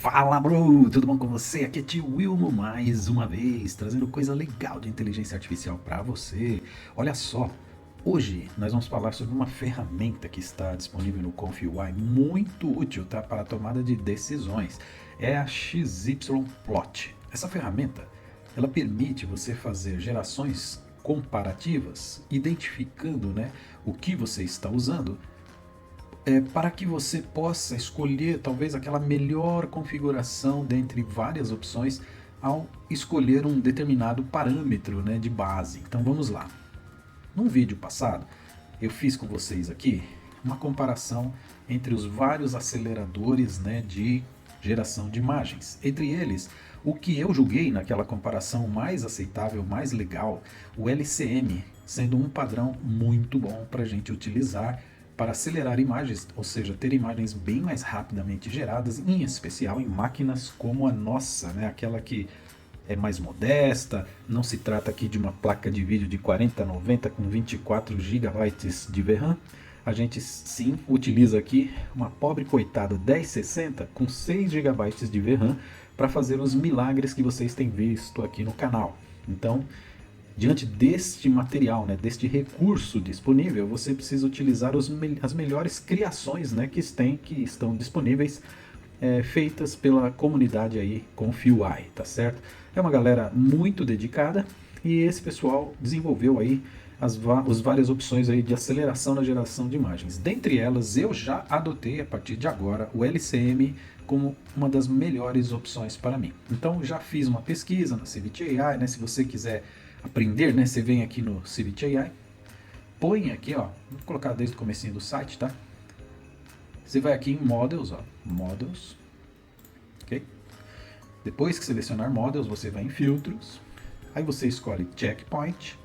Fala, bro! Tudo bom com você? Aqui é tio Wilmo mais uma vez, trazendo coisa legal de inteligência artificial para você. Olha só, hoje nós vamos falar sobre uma ferramenta que está disponível no ConfUI, muito útil, tá, para a tomada de decisões. É a XYPlot. Essa ferramenta, ela permite você fazer gerações comparativas, identificando, né, o que você está usando para que você possa escolher talvez aquela melhor configuração dentre várias opções ao escolher um determinado parâmetro, né, de base. Então vamos lá. Num vídeo passado, eu fiz com vocês aqui uma comparação entre os vários aceleradores, né, de geração de imagens. Entre eles, o que eu julguei naquela comparação mais aceitável, mais legal, o LCM, sendo um padrão muito bom para a gente utilizar para acelerar imagens, ou seja, ter imagens bem mais rapidamente geradas, em especial em máquinas como a nossa, né? Aquela que é mais modesta, não se trata aqui de uma placa de vídeo de 4090 com 24 gigabytes de VRAM. A gente sim utiliza aqui uma pobre coitada 1060 com 6 gigabytes de VRAM para fazer os milagres que vocês têm visto aqui no canal. Então, diante deste material, né, deste recurso disponível, você precisa utilizar as melhores criações, né, que estão disponíveis, feitas pela comunidade aí com FUI, tá certo? É uma galera muito dedicada e esse pessoal desenvolveu aí as várias opções aí de aceleração na geração de imagens. Dentre elas, eu já adotei a partir de agora o LCM como uma das melhores opções para mim. Então já fiz uma pesquisa na Civit AI, né? Se você quiser aprender, né? Você vem aqui no Civit AI, põe aqui, ó, vou colocar desde o comecinho do site, tá? Você vai aqui em Models, ó, Models, ok? Depois que selecionar Models, você vai em Filtros, aí você escolhe Checkpoint,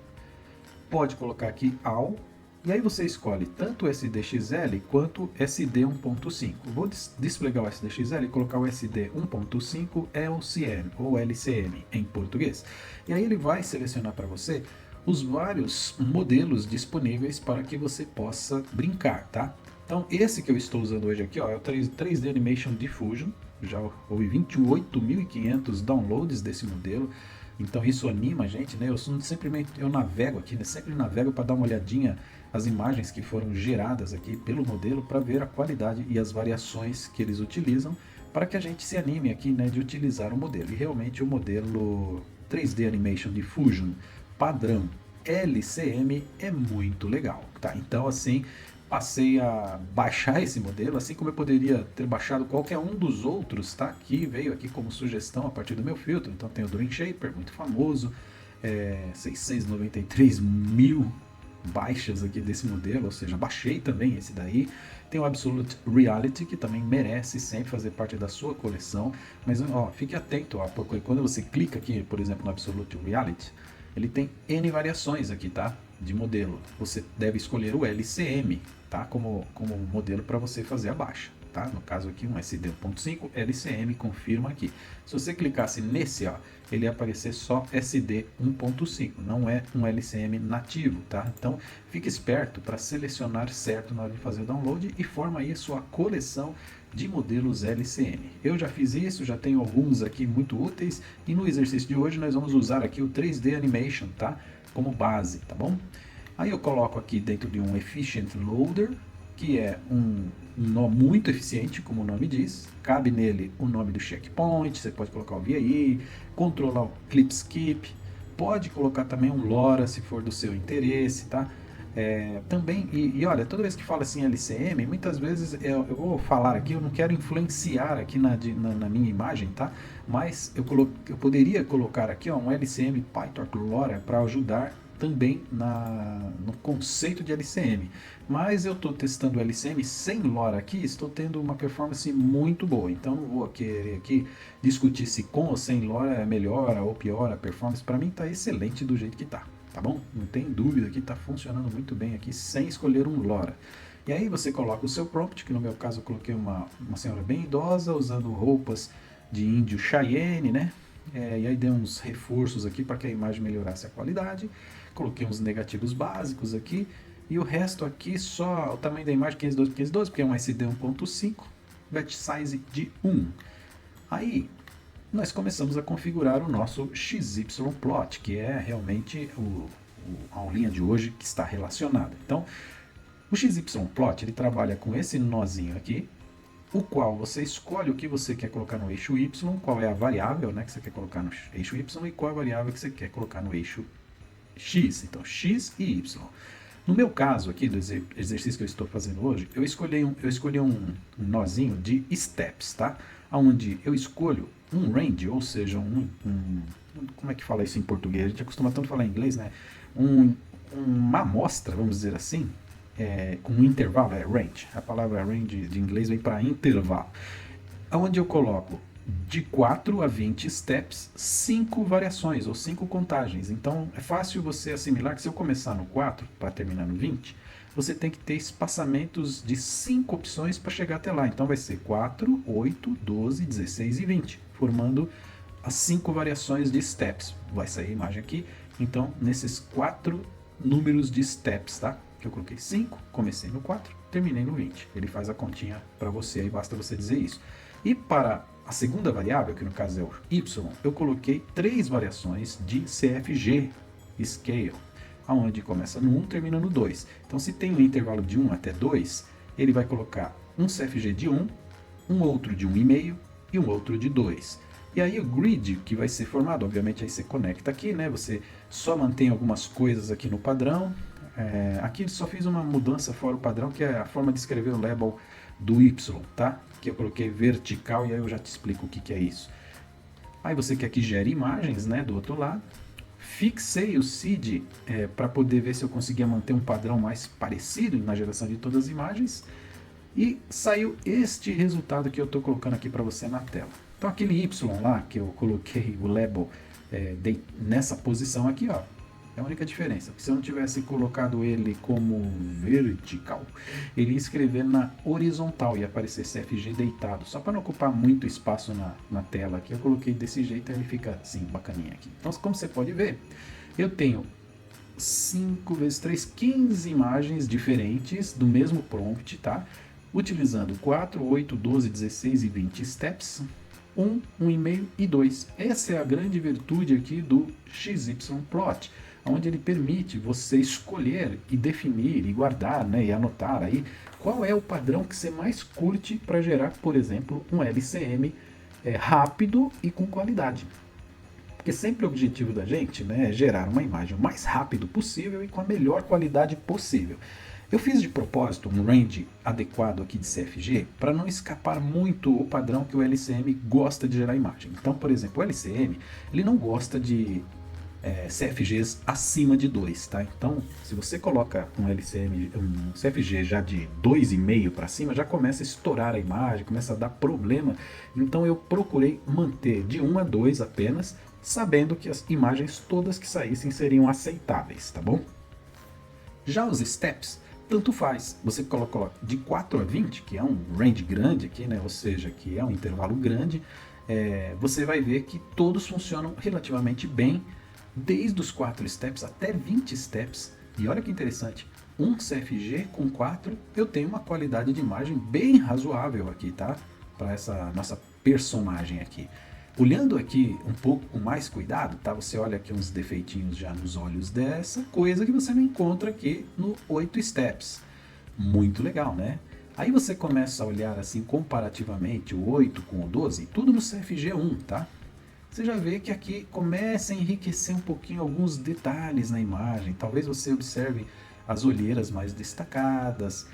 pode colocar aqui All, e aí você escolhe tanto o SDXL quanto SD 1.5. Vou desplegar o SDXL e colocar o SD 1.5 LCM, ou LCM em português. E aí ele vai selecionar para você os vários modelos disponíveis para que você possa brincar, tá? Então esse que eu estou usando hoje aqui, ó, é o 3D Animation Diffusion. Já houve 28.500 downloads desse modelo. Então isso anima a gente, né? Eu navego aqui, né? Sempre navego para dar uma olhadinha as imagens que foram geradas aqui pelo modelo para ver a qualidade e as variações que eles utilizam para que a gente se anime aqui, né, de utilizar o modelo. E realmente o modelo 3D Animation Diffusion padrão LCM é muito legal, tá? Então assim, passei a baixar esse modelo, assim como eu poderia ter baixado qualquer um dos outros, tá? Que veio aqui como sugestão a partir do meu filtro. Então tem o Dream Shaper, muito famoso, 693 mil baixas aqui desse modelo, ou seja, baixei também esse daí. Tem o Absolute Reality, que também merece sempre fazer parte da sua coleção, mas ó, fique atento, ó, porque quando você clica aqui, por exemplo, no Absolute Reality, ele tem N variações aqui, tá? De modelo. Você deve escolher o LCM, tá? Como modelo para você fazer a baixa, tá? No caso aqui, um SD 1.5, LCM, confirma aqui. Se você clicasse nesse, ó, ele ia aparecer só SD 1.5, não é um LCM nativo, tá? Então, fique esperto para selecionar certo na hora de fazer o download e forma aí a sua coleção de modelos LCM. Eu já fiz isso, já tenho alguns aqui muito úteis e no exercício de hoje nós vamos usar aqui o 3D Animation, tá? Como base, tá bom? Aí eu coloco aqui dentro de um Efficient Loader, que é um nó muito eficiente, como o nome diz. Cabe nele o nome do checkpoint, você pode colocar o VAE, controlar o Clip Skip, pode colocar também um LoRa se for do seu interesse, tá? Também, olha, toda vez que fala assim LCM, muitas vezes eu vou falar aqui, eu não quero influenciar aqui na minha imagem, tá? Mas eu poderia colocar aqui, ó, um LCM PyTorch LoRa para ajudar também no conceito de LCM. Mas eu estou testando o LCM sem LoRa aqui, estou tendo uma performance muito boa. Então não vou querer aqui discutir se com ou sem LoRa melhora ou piora a performance. Para mim está excelente do jeito que está. Tá bom? Não tem dúvida que está funcionando muito bem aqui sem escolher um LoRa. E aí você coloca o seu prompt, que no meu caso eu coloquei uma senhora bem idosa, usando roupas de índio Cheyenne, né? E aí dei uns reforços aqui para que a imagem melhorasse a qualidade. Coloquei uns negativos básicos aqui. E o resto aqui só o tamanho da imagem 512 por 512, porque é um SD 1.5, batch size de 1. Aí, nós começamos a configurar o nosso XYPlot, que é realmente a aulinha de hoje que está relacionada. Então, o XYPlot, ele trabalha com esse nozinho aqui, o qual você escolhe o que você quer colocar no eixo Y, qual é a variável, né, que você quer colocar no eixo Y e qual é a variável que você quer colocar no eixo X. Então, X e Y. No meu caso aqui, do exercício que eu estou fazendo hoje, eu escolhi um nozinho de steps, tá? Onde eu escolho um range, ou seja, como é que fala isso em português? A gente acostuma tanto falar em inglês, né? Uma amostra, vamos dizer assim, com um intervalo, range. A palavra range de inglês vem para intervalo. Onde eu coloco de 4 a 20 steps, 5 variações ou 5 contagens. Então é fácil você assimilar que se eu começar no 4 para terminar no 20, você tem que ter espaçamentos de 5 opções para chegar até lá. Então vai ser 4, 8, 12, 16 e 20, formando as 5 variações de steps. Vai sair a imagem aqui. Então, nesses 4 números de steps, tá? Que eu coloquei 5, comecei no 4, terminei no 20. Ele faz a continha para você, aí basta você dizer isso. E para a segunda variável, que no caso é o y, eu coloquei 3 variações de CFG Scale, onde começa no 1 e termina no 2. Então, se tem um intervalo de 1 até 2, ele vai colocar um CFG de 1, um outro de 1,5 e um outro de 2. E aí o grid que vai ser formado, obviamente aí você conecta aqui, né? Você só mantém algumas coisas aqui no padrão. Aqui só fiz uma mudança fora o padrão, que é a forma de escrever o label do Y, tá? Que eu coloquei vertical e aí eu já te explico o que é isso. Aí você quer que gere imagens, né, do outro lado. Fixei o seed para poder ver se eu conseguia manter um padrão mais parecido na geração de todas as imagens. E saiu este resultado que eu estou colocando aqui para você na tela. Então aquele Y lá que eu coloquei o label nessa posição aqui, ó, é a única diferença. Porque se eu não tivesse colocado ele como vertical, ele ia escrever na horizontal e aparecer CFG deitado. Só para não ocupar muito espaço na tela aqui, eu coloquei desse jeito e ele fica assim, bacaninha aqui. Então, como você pode ver, eu tenho 5 vezes 3, 15 imagens diferentes do mesmo prompt, tá? Utilizando 4, 8, 12, 16 e 20 steps, 1, 1,5 e 2. Essa é a grande virtude aqui do XYPlot, onde ele permite você escolher e definir e guardar, né, e anotar aí qual é o padrão que você mais curte para gerar, por exemplo, um LCM rápido e com qualidade. Porque sempre o objetivo da gente, né, é gerar uma imagem o mais rápido possível e com a melhor qualidade possível. Eu fiz de propósito um range adequado aqui de CFG para não escapar muito o padrão que o LCM gosta de gerar imagem. Então, por exemplo, o LCM ele não gosta de CFGs acima de 2, tá? Então, se você coloca um LCM, um CFG já de 2,5 para cima, já começa a estourar a imagem, começa a dar problema. Então, eu procurei manter de 1 a 2 apenas, sabendo que as imagens todas que saíssem seriam aceitáveis, tá bom? Já os steps, tanto faz. Você coloca de 4 a 20, que é um range grande aqui, né? Ou seja, que é um intervalo grande, você vai ver que todos funcionam relativamente bem, desde os 4 steps até 20 steps. E olha que interessante, um CFG com 4, eu tenho uma qualidade de imagem bem razoável aqui, tá? Para essa nossa personagem aqui. Olhando aqui um pouco com mais cuidado, tá? Você olha aqui uns defeitinhos já nos olhos dessa, coisa que você não encontra aqui no 8 steps. Muito legal, né? Aí você começa a olhar assim comparativamente o 8 com o 12, tudo no CFG 1, tá? Você já vê que aqui começa a enriquecer um pouquinho alguns detalhes na imagem. Talvez você observe as olheiras mais destacadas,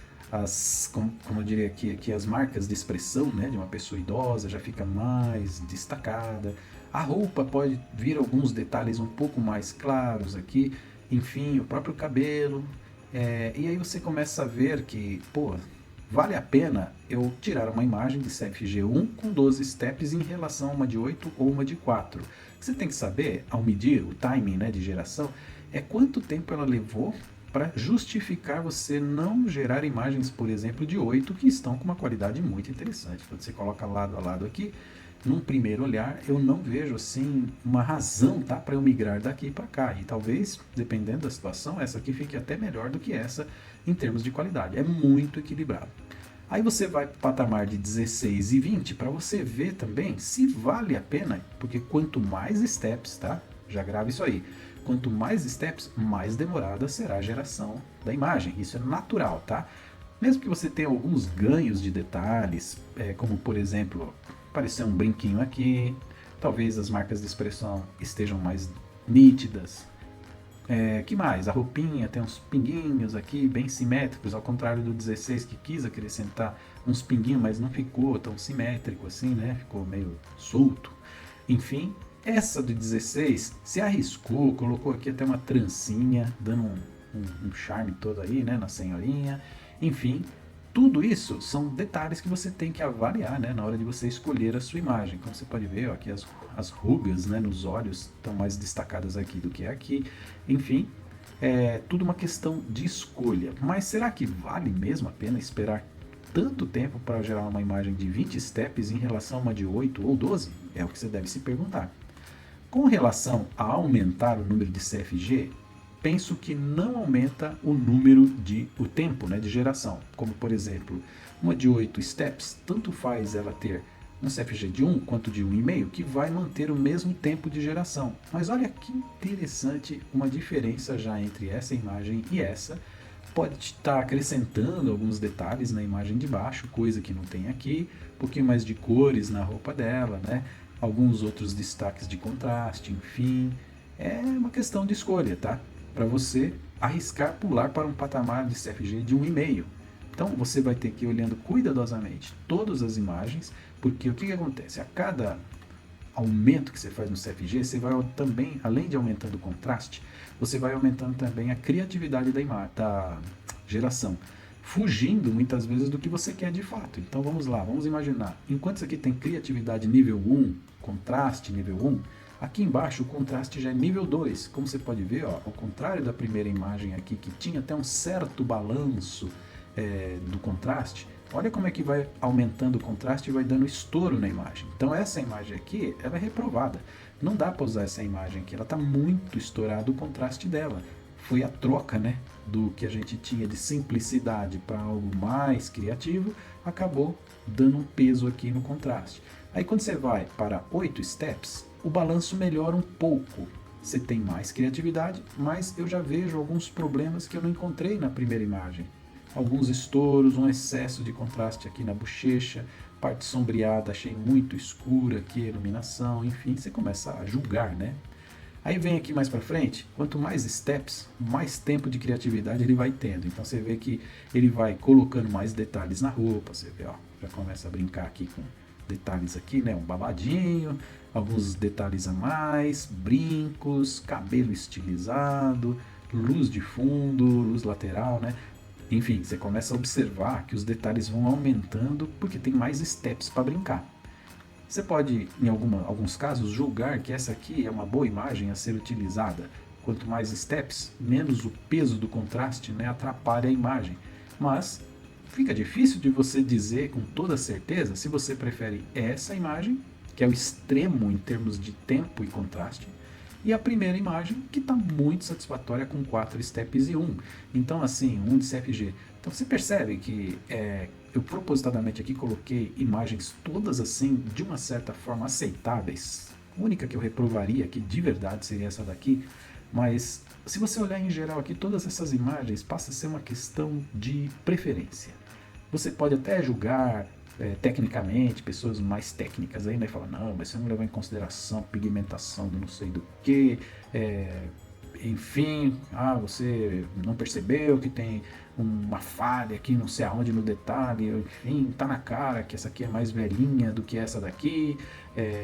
como eu diria aqui, as marcas de expressão, né, de uma pessoa idosa já fica mais destacada. A roupa pode vir alguns detalhes um pouco mais claros aqui. Enfim, o próprio cabelo. E aí você começa a ver que, pô, vale a pena eu tirar uma imagem de CFG1 com 12 steps em relação a uma de 8 ou uma de 4. O que você tem que saber, ao medir o timing, né, de geração, é quanto tempo ela levou para justificar você não gerar imagens, por exemplo, de 8 que estão com uma qualidade muito interessante. Quando você coloca lado a lado aqui, num primeiro olhar, eu não vejo assim uma razão, tá, para eu migrar daqui para cá. E talvez, dependendo da situação, essa aqui fique até melhor do que essa em termos de qualidade. É muito equilibrado. Aí você vai para o patamar de 16 e 20 para você ver também se vale a pena, porque quanto mais steps, tá? Já grava isso aí. Quanto mais steps, mais demorada será a geração da imagem. Isso é natural, tá? Mesmo que você tenha alguns ganhos de detalhes, como por exemplo, aparecer um brinquinho aqui, talvez as marcas de expressão estejam mais nítidas. Que mais? A roupinha tem uns pinguinhos aqui bem simétricos, ao contrário do 16 que quis acrescentar uns pinguinhos, mas não ficou tão simétrico assim, né? Ficou meio solto. Enfim, essa do 16 se arriscou, colocou aqui até uma trancinha, dando um charme todo aí, né, na senhorinha. Enfim, tudo isso são detalhes que você tem que avaliar, né, na hora de você escolher a sua imagem. Como você pode ver, ó, aqui as rugas, né, nos olhos estão mais destacadas aqui do que aqui. Enfim, é tudo uma questão de escolha. Mas será que vale mesmo a pena esperar tanto tempo para gerar uma imagem de 20 steps em relação a uma de 8 ou 12? É o que você deve se perguntar. Com relação a aumentar o número de CFG, penso que não aumenta o tempo, né, de geração. Como, por exemplo, uma de 8 steps, tanto faz ela ter um CFG de 1 quanto de 1,5, que vai manter o mesmo tempo de geração. Mas olha que interessante uma diferença já entre essa imagem e essa. Pode estar acrescentando alguns detalhes na imagem de baixo, coisa que não tem aqui, um pouquinho mais de cores na roupa dela, né? Alguns outros destaques de contraste, enfim. É uma questão de escolha, tá? Para você arriscar pular para um patamar de CFG de 1,5. Então você vai ter que ir olhando cuidadosamente todas as imagens, porque o que acontece? A cada aumento que você faz no CFG, você vai também, além de aumentando o contraste, você vai aumentando também a criatividade da geração, fugindo muitas vezes do que você quer de fato. Então vamos lá, vamos imaginar, enquanto isso aqui tem criatividade nível 1, contraste nível 1, aqui embaixo o contraste já é nível 2. Como você pode ver, ó, ao contrário da primeira imagem aqui, que tinha até um certo balanço do contraste, olha como é que vai aumentando o contraste e vai dando estouro na imagem. Então essa imagem aqui, ela é reprovada. Não dá para usar essa imagem aqui, ela está muito estourado o contraste dela. Foi a troca, né, do que a gente tinha de simplicidade para algo mais criativo, acabou dando um peso aqui no contraste. Aí quando você vai para 8 steps, o balanço melhora um pouco. Você tem mais criatividade, mas eu já vejo alguns problemas que eu não encontrei na primeira imagem. Alguns estouros, um excesso de contraste aqui na bochecha, parte sombreada achei muito escura aqui, a iluminação, enfim, você começa a julgar, né? Aí vem aqui mais para frente, quanto mais steps, mais tempo de criatividade ele vai tendo. Então você vê que ele vai colocando mais detalhes na roupa, você vê, ó, já começa a brincar aqui com detalhes aqui, né, um babadinho, alguns detalhes a mais, brincos, cabelo estilizado, luz de fundo, luz lateral, né? Enfim, você começa a observar que os detalhes vão aumentando porque tem mais steps para brincar. Você pode, em alguns casos, julgar que essa aqui é uma boa imagem a ser utilizada. Quanto mais steps, menos o peso do contraste, né, atrapalha a imagem. Mas fica difícil de você dizer com toda certeza se você prefere essa imagem, que é o extremo em termos de tempo e contraste, e a primeira imagem, que está muito satisfatória com 4 steps e 1. Então, assim, 1 de CFG. Então, você percebe que eu propositadamente aqui coloquei imagens todas assim, de uma certa forma aceitáveis. A única que eu reprovaria aqui de verdade seria essa daqui. Mas, se você olhar em geral aqui, todas essas imagens passam a ser uma questão de preferência. Você pode até julgar tecnicamente, pessoas mais técnicas ainda falam, não, mas você não levou em consideração pigmentação do não sei do que, enfim, você não percebeu que tem uma falha aqui não sei aonde no detalhe, enfim, tá na cara que essa aqui é mais velhinha do que essa daqui,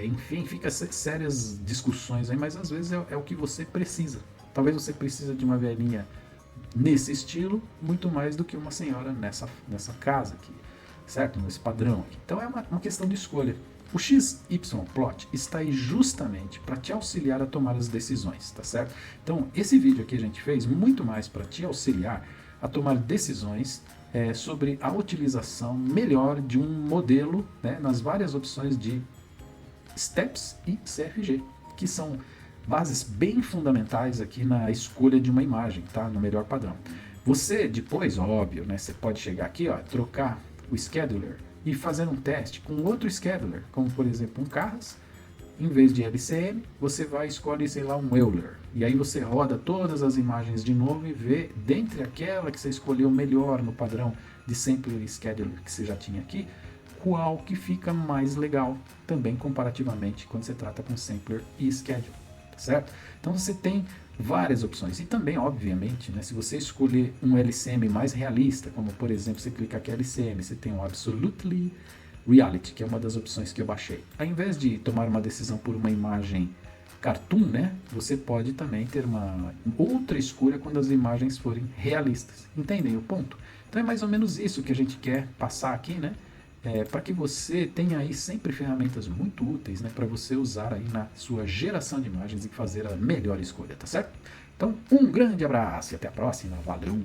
enfim, fica sérias discussões aí, mas às vezes é o que você precisa. Talvez você precise de uma velhinha nesse estilo, muito mais do que uma senhora nessa casa aqui, certo? Nesse padrão aqui. Então é uma questão de escolha. O XY-Plot está aí justamente para te auxiliar a tomar as decisões, tá certo? Então esse vídeo aqui a gente fez muito mais para te auxiliar a tomar decisões sobre a utilização melhor de um modelo, né, nas várias opções de Steps e CFG, que são bases bem fundamentais aqui na escolha de uma imagem, tá? No melhor padrão. Você depois, óbvio, né, você pode chegar aqui, ó, trocar o scheduler e fazer um teste com outro scheduler, como por exemplo um Carras. Em vez de LCM, você vai e escolhe, sei lá, um Euler. E aí você roda todas as imagens de novo e vê, dentre aquela que você escolheu melhor no padrão de Sampler e Scheduler que você já tinha aqui, qual que fica mais legal, também comparativamente, quando se trata com Sampler e Scheduler, tá certo? Então você tem várias opções. E também, obviamente, né, se você escolher um LCM mais realista, como por exemplo, você clica aqui LCM, você tem o Absolutely Reality, que é uma das opções que eu baixei. Ao invés de tomar uma decisão por uma imagem cartoon, né, você pode também ter uma outra escolha quando as imagens forem realistas. Entendem o ponto? Então é mais ou menos isso que a gente quer passar aqui, né? Para que você tenha aí sempre ferramentas muito úteis, né, para você usar aí na sua geração de imagens e fazer a melhor escolha, tá certo? Então, um grande abraço e até a próxima. Valeu!